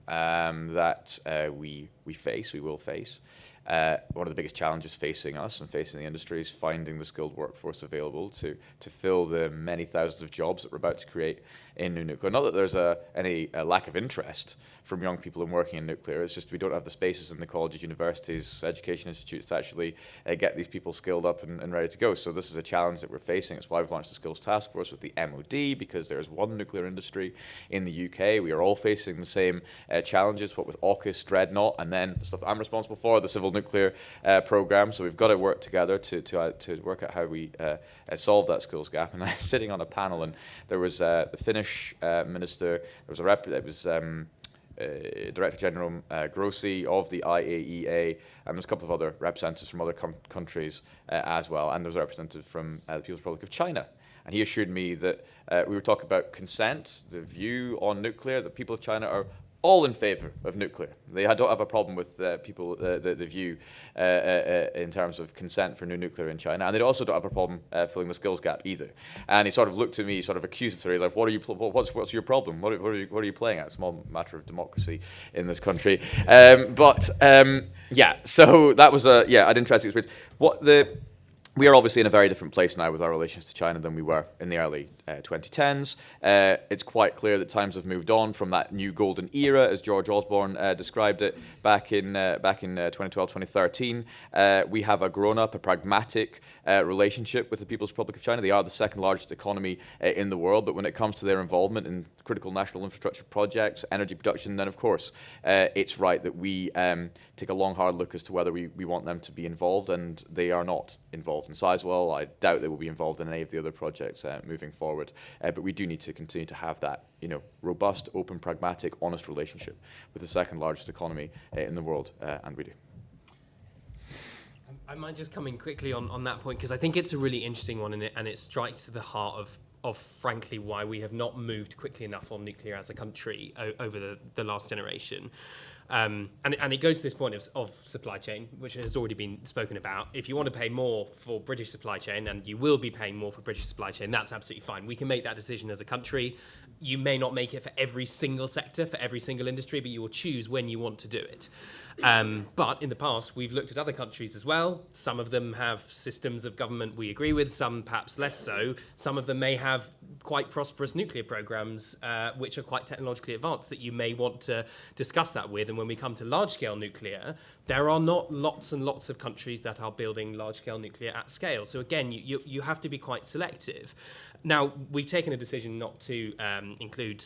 that we will face. One of the biggest challenges facing us and facing the industry is finding the skilled workforce available to fill the many thousands of jobs that we're about to create in new nuclear. Not that there's any lack of interest from young people in working in nuclear, it's just we don't have the spaces in the colleges, universities, education institutes to actually get these people skilled up and ready to go. So this is a challenge that we're facing. It's why we've launched the Skills Task Force with the MOD, because there's one nuclear industry in the UK. We are all facing the same challenges, what with AUKUS, Dreadnought, and then the stuff that I'm responsible for, the civil nuclear programme. So we've got to work together to work out how we solve that skills gap. And I was sitting on a panel, and there was the Finnish minister, there was a rep, it was Director General Grossi of the IAEA, and there's a couple of other representatives from other countries as well, and there was a representative from the People's Republic of China. And he assured me that we were talking about consent, the view on nuclear, that people of China are all in favour of nuclear. They don't have a problem with the view in terms of consent for new nuclear in China, and they also don't have a problem filling the skills gap either. And he sort of looked at me, sort of accusatory, like, "What are you? What's your problem? What are you playing at?" It's a small matter of democracy in this country, yeah. So that was an interesting experience. We are obviously in a very different place now with our relations to China than we were in the early 2010s. It's quite clear that times have moved on from that new golden era, as George Osborne described it back in 2012, 2013. We have a grown-up, a pragmatic relationship with the People's Republic of China. They are the second largest economy in the world, but when it comes to their involvement in critical national infrastructure projects, energy production, then of course it's right that we take a long, hard look as to whether we want them to be involved, and they are not involved in Sizewell. I doubt they will be involved in any of the other projects moving forward. But we do need to continue to have that, robust, open, pragmatic, honest relationship with the second largest economy in the world, and we do. I might just come in quickly on that point, because I think it's a really interesting one, and it strikes to the heart of frankly why we have not moved quickly enough on nuclear as a country over the last generation. And it goes to this point of supply chain, which has already been spoken about. If you want to pay more for British supply chain, and you will be paying more for British supply chain, that's absolutely fine. We can make that decision as a country. You may not make it for every single sector, for every single industry, but you will choose when you want to do it. But in the past, we've looked at other countries as well. Some of them have systems of government we agree with, some perhaps less so. Some of them may have quite prosperous nuclear programs, which are quite technologically advanced, that you may want to discuss that with. And when we come to large-scale nuclear, there are not lots and lots of countries that are building large-scale nuclear at scale. So again, you have to be quite selective. Now, we've taken a decision not to include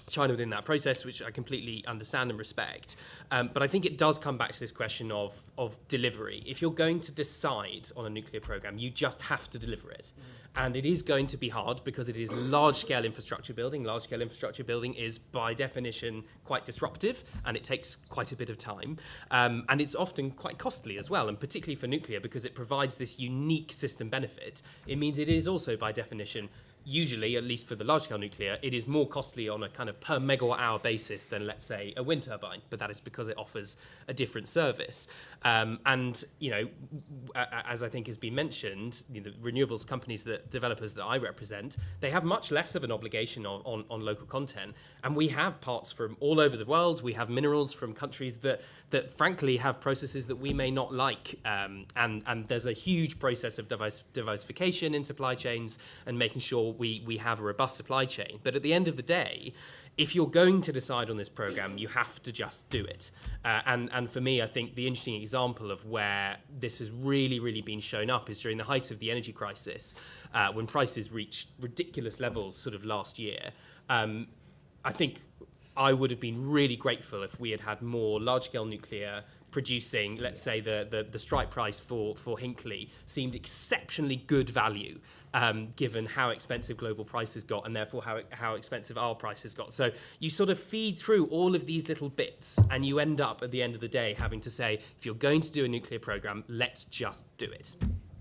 China within that process, which I completely understand and respect. But I think it does come back to this question of delivery. If you're going to decide on a nuclear program, you just have to deliver it. And it is going to be hard because it is large-scale infrastructure building. Large-scale infrastructure building is, by definition, quite disruptive, and it takes quite a bit of time. And it's often quite costly as well, and particularly for nuclear, because it provides this unique system benefit. It means it is also, by definition, usually, at least for the large-scale nuclear, it is more costly on a kind of per megawatt-hour basis than, let's say, a wind turbine. But that is because it offers a different service. And, as I think has been mentioned, the renewables companies, developers that I represent, they have much less of an obligation on local content. And we have parts from all over the world. We have minerals from countries that frankly have processes that we may not like. And there's a huge process of diversification in supply chains and making sure we have a robust supply chain. But at the end of the day, if you're going to decide on this program, you have to just do it. And for me, I think the interesting example of where this has really, really been shown up is during the height of the energy crisis, when prices reached ridiculous levels sort of last year. I think I would have been really grateful if we had had more large-scale nuclear producing. Let's say the strike price for Hinkley seemed exceptionally good value, given how expensive global prices got, and therefore how expensive our prices got. So you sort of feed through all of these little bits, and you end up at the end of the day having to say, if you're going to do a nuclear program, let's just do it.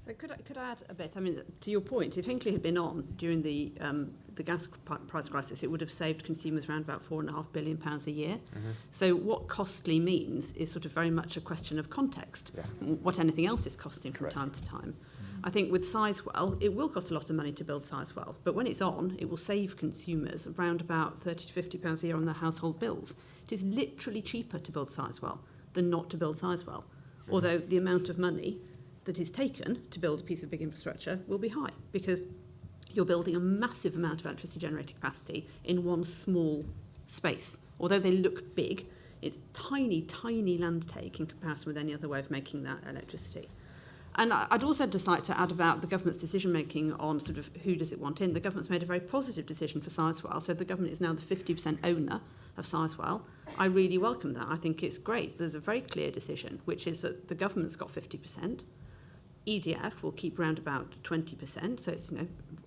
So could I add a bit? I mean, to your point, if Hinkley had been on during the gas price crisis, it would have saved consumers around about £4.5 billion a year. Mm-hmm. So what costly means is sort of very much a question of context, what anything else is costing from time to time. I think with Sizewell, it will cost a lot of money to build Sizewell, but when it's on, it will save consumers around about £30 to £50 a year on their household bills. It is literally cheaper to build Sizewell than not to build Sizewell, although the amount of money that is taken to build a piece of big infrastructure will be high, because you're building a massive amount of electricity generating capacity in one small space. Although they look big, it's tiny, tiny land take in comparison with any other way of making that electricity. And I'd also just like to add about the government's decision-making on sort of who does it want in. The government's made a very positive decision for Sizewell, so the government is now the 50% owner of Sizewell. I really welcome that. I think it's great. There's a very clear decision, which is that the government's got 50%. EDF will keep around about 20%, so it's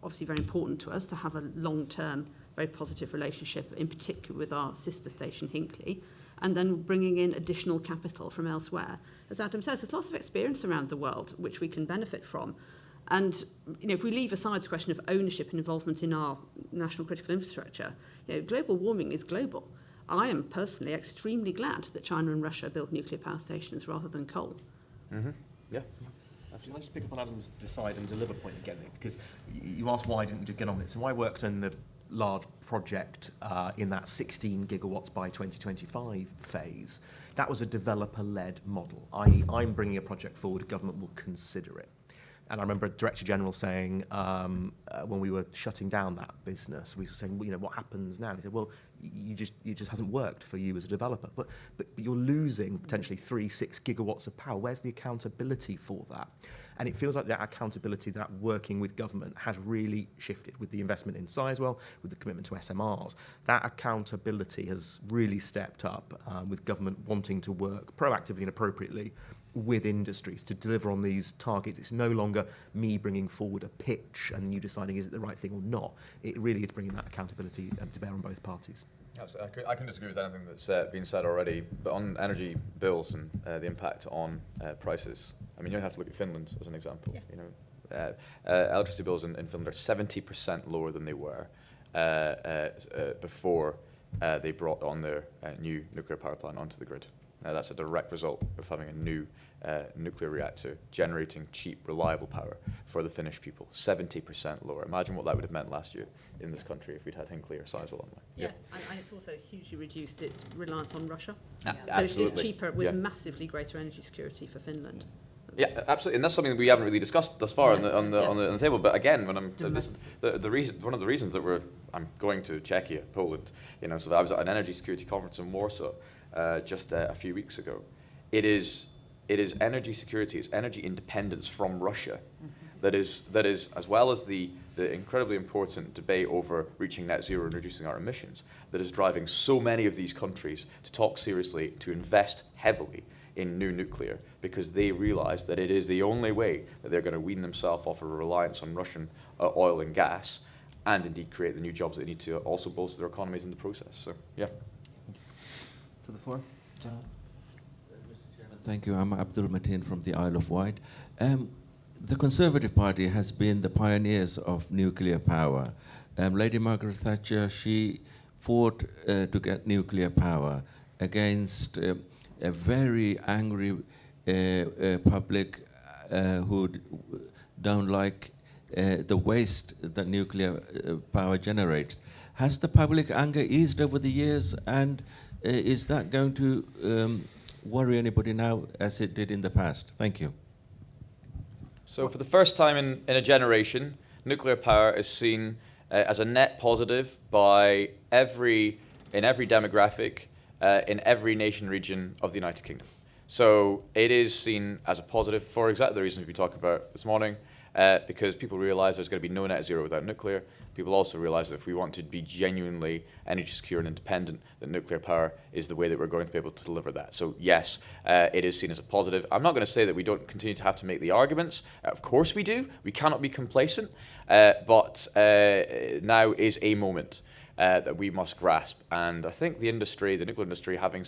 obviously very important to us to have a long-term, very positive relationship, in particular with our sister station Hinckley, and then bringing in additional capital from elsewhere. As Adam says, there's lots of experience around the world which we can benefit from. And if we leave aside the question of ownership and involvement in our national critical infrastructure, global warming is global. I am personally extremely glad that China and Russia build nuclear power stations rather than coal. Mm-hmm. Yeah. Can I just pick up on Adam's decide and deliver point again? Because you asked why didn't we just get on with it. So I worked on the large project in that 16 gigawatts by 2025 phase. That was a developer-led model. I'm bringing a project forward, government will consider it. And I remember Director General saying, when we were shutting down that business, we were saying, well, what happens now? And he said, well, it just hasn't worked for you as a developer. But you're losing potentially 3-6 gigawatts of power. Where's the accountability for that? And it feels like that accountability, that working with government has really shifted with the investment in Sizewell, with the commitment to SMRs. That accountability has really stepped up with government wanting to work proactively and appropriately with industries to deliver on these targets. It's no longer me bringing forward a pitch and you deciding is it the right thing or not. It really is bringing that accountability to bear on both parties. Absolutely. I can disagree with anything that's been said already, but on energy bills and the impact on prices, I mean, you don't have to look at Finland as an example. Yeah. Electricity bills in Finland are 70% lower than they were before they brought on their new nuclear power plant onto the grid. That's a direct result of having a new nuclear reactor generating cheap, reliable power for the Finnish people. 70% lower. Imagine what that would have meant last year in this country if we'd had Hinckley or Sizewell online. Yeah, and it's also hugely reduced its reliance on Russia. Yeah, so absolutely. it's cheaper with massively greater energy security for Finland. Yeah, absolutely, and that's something that we haven't really discussed thus far on the table. But again, when I'm the reason, one of the reasons that I'm going to Czechia, Poland, so I was at an energy security conference in Warsaw just a few weeks ago. It is energy security, it's energy independence from Russia that is, as well as the incredibly important debate over reaching net zero and reducing our emissions, that is driving so many of these countries to talk seriously, to invest heavily in new nuclear, because they realise that it is the only way that they're going to wean themselves off of a reliance on Russian oil and gas, and indeed create the new jobs they need to also bolster their economies in the process. So, yeah. To the floor. Gentlemen. Thank you. I'm Abdul Mateen from the Isle of Wight. The Conservative Party has been the pioneers of nuclear power. Lady Margaret Thatcher, she fought to get nuclear power against a very angry public who don't like the waste that nuclear power generates. Has the public anger eased over the years, and is that going to worry anybody now as it did in the past? Thank you. So for the first time in a generation, nuclear power is seen as a net positive by in every demographic, in every nation region of the United Kingdom. So it is seen as a positive for exactly the reasons we talked about this morning, because people realise there's going to be no net zero without nuclear. People also realise that if we want to be genuinely energy secure and independent, that nuclear power is the way that we're going to be able to deliver that. So yes, it is seen as a positive. I'm not going to say that we don't continue to have to make the arguments. Of course we do. We cannot be complacent. But now is a moment that we must grasp. And I think the industry, the nuclear industry, having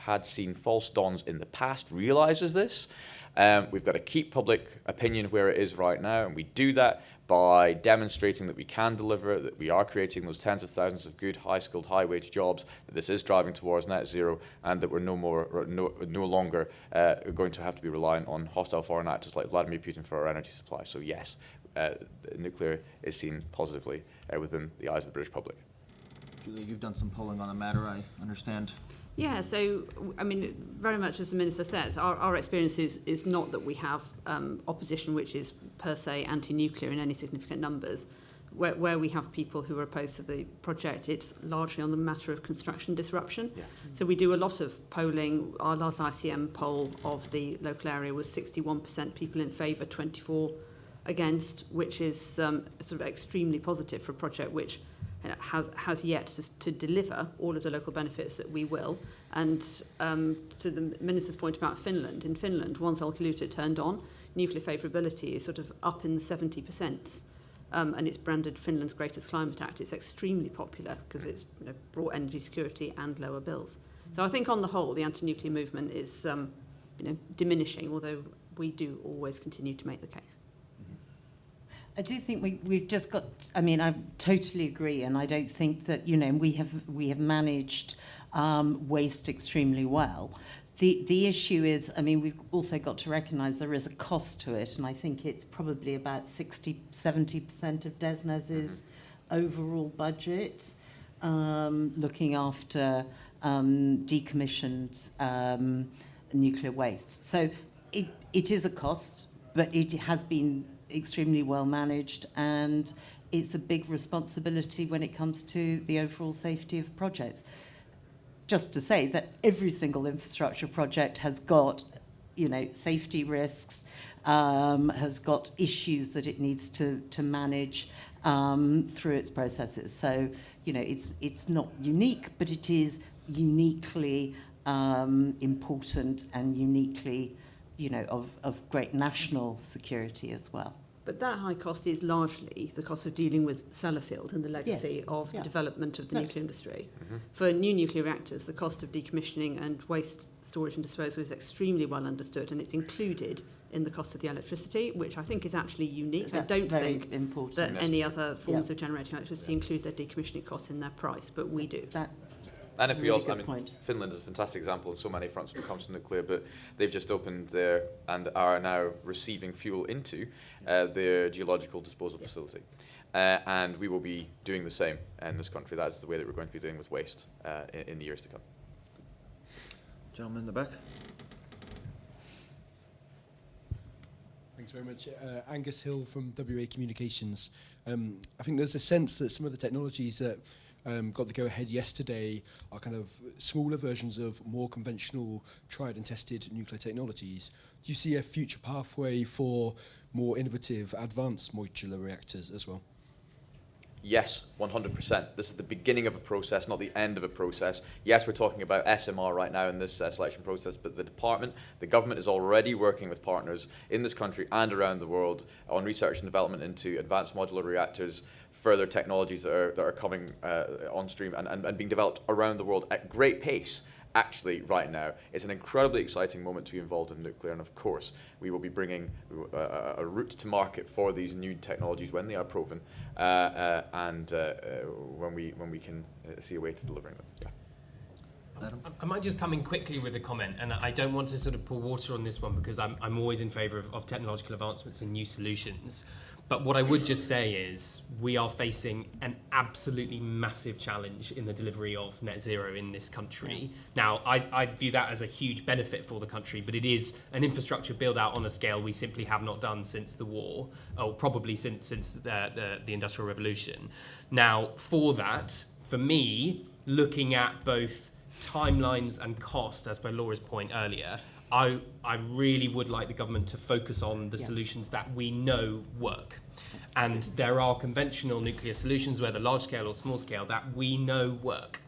had seen false dawns in the past, realises this. We've got to keep public opinion where it is right now, and we do that by demonstrating that we can deliver, that we are creating those tens of thousands of good, high-skilled, high-wage jobs, that this is driving towards net zero, and that we're no longer going to have to be reliant on hostile foreign actors like Vladimir Putin for our energy supply. So yes, nuclear is seen positively within the eyes of the British public. Julia, you've done some polling on the matter, I understand. Yeah, so, I mean, very much as the Minister says, our experience is not that we have opposition which is per se anti-nuclear in any significant numbers. Where we have people who are opposed to the project, it's largely on the matter of construction disruption. Yeah. So we do a lot of polling. Our last ICM poll of the local area was 61% people in favour, 24 against, which is sort of extremely positive for a project which has yet to deliver all of the local benefits that we will. And to the Minister's point about Finland, in Finland, once Olkiluoto turned on, nuclear favourability is sort of up in the 70%. And it's branded Finland's Greatest Climate Act. It's extremely popular because it's brought energy security and lower bills. So I think on the whole, the anti-nuclear movement is diminishing, although we do always continue to make the case. I do think we've just got. I mean, I totally agree, and I don't think that we have managed waste extremely well. The issue is, I mean, we've also got to recognise there is a cost to it, and I think it's probably about 60-70% of DESNZ's overall budget, looking after decommissioned nuclear waste. So it is a cost, but it has been extremely well managed, and it's a big responsibility when it comes to the overall safety of projects. Just to say that every single infrastructure project has got, safety risks, has got issues that it needs to manage through its processes. So, it's not unique, but it is uniquely important and uniquely, of great national security as well. But that high cost is largely the cost of dealing with Sellafield and the legacy of the development of the nuclear industry. Mm-hmm. For new nuclear reactors, the cost of decommissioning and waste storage and disposal is extremely well understood, and it's included in the cost of the electricity, which I think is actually unique. That's I don't think important. that any other forms of generating electricity include their decommissioning costs in their price, but we do. And if we really also, Finland is a fantastic example on so many fronts when it comes to nuclear, but they've just opened their and are now receiving fuel into their geological disposal facility. And we will be doing the same in this country. That is the way that we're going to be doing with waste in the years to come. Gentleman in the back. Thanks very much. Angus Hill from WA Communications. I think there's a sense that some of the technologies that got the go-ahead yesterday are kind of smaller versions of more conventional, tried and tested nuclear technologies. Do you see a future pathway for more innovative, advanced modular reactors as well? Yes, 100%. This is the beginning of a process, not the end of a process. Yes, we're talking about SMR right now in this selection process, but the government is already working with partners in this country and around the world on research and development into advanced modular reactors, further technologies that are coming on stream and being developed around the world at great pace. Actually, right now, it's an incredibly exciting moment to be involved in nuclear, and of course, we will be bringing a route to market for these new technologies when they are proven, and when we can see a way to delivering them. Yeah. I might just come in quickly with a comment, and I don't want to sort of pour water on this one because I'm always in favour of technological advancements and new solutions. But what I would just say is we are facing an absolutely massive challenge in the delivery of net zero in this country. Now, I view that as a huge benefit for the country, but it is an infrastructure build out on a scale we simply have not done since the war, or probably since the Industrial Revolution. Now, for that, for me, looking at both timelines and cost, as per Laura's point earlier, I really would like the government to focus on the solutions that we know work. And there are conventional nuclear solutions, whether large scale or small scale, that we know work.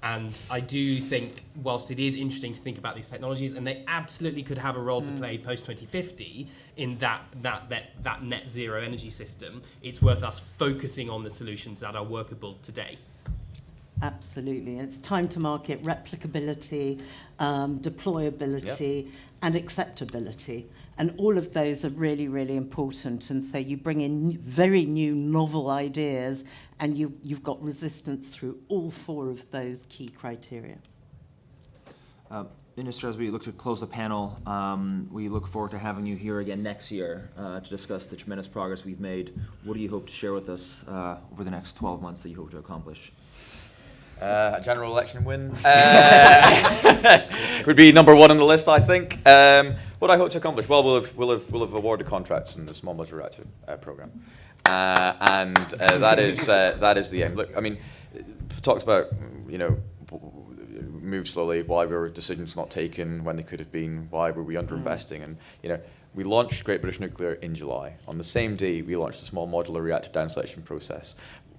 And I do think, whilst it is interesting to think about these technologies, and they absolutely could have a role to play post-2050 in that net zero energy system, it's worth us focusing on the solutions that are workable today. Absolutely. It's time to market, replicability, deployability, and acceptability. And all of those are really, really important. And so you bring in very new, novel ideas, and you've got resistance through all 4 of those key criteria. Minister, as we look to close the panel, we look forward to having you here again next year to discuss the tremendous progress we've made. What do you hope to share with us over the next 12 months that you hope to accomplish? A general election win would be number 1 on the list, I think. What I hope to accomplish, well, we'll have awarded contracts in the small modular reactor program, and that is the aim. Look, I mean, talked about move slowly. Why were decisions not taken when they could have been? Why were we underinvesting? And we launched Great British Nuclear in July. On the same day, we launched the small modular reactor down selection process.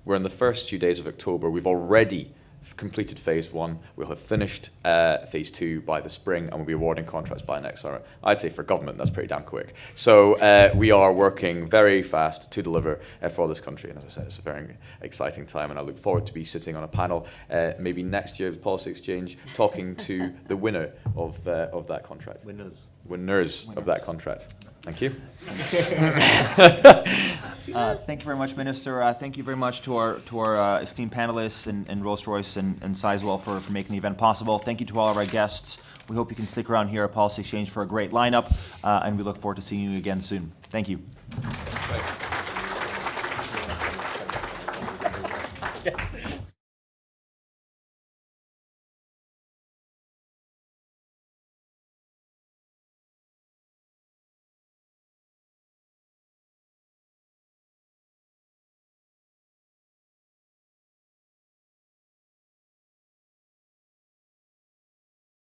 We're in the first few days of October. We've already completed phase 1. We'll have finished phase 2 by the spring, and we'll be awarding contracts by next summer. I'd say for government, that's pretty damn quick. So we are working very fast to deliver for this country. And as I said, it's a very exciting time, and I look forward to be sitting on a panel maybe next year with Policy Exchange, talking to the winner of that contract. Winners of that contract. Thank you. Thank you very much, Minister. Thank you very much to our esteemed panelists and Rolls-Royce and Sizewell for making the event possible. Thank you to all of our guests. We hope you can stick around here at Policy Exchange for a great lineup, and we look forward to seeing you again soon. Thank you. Yes.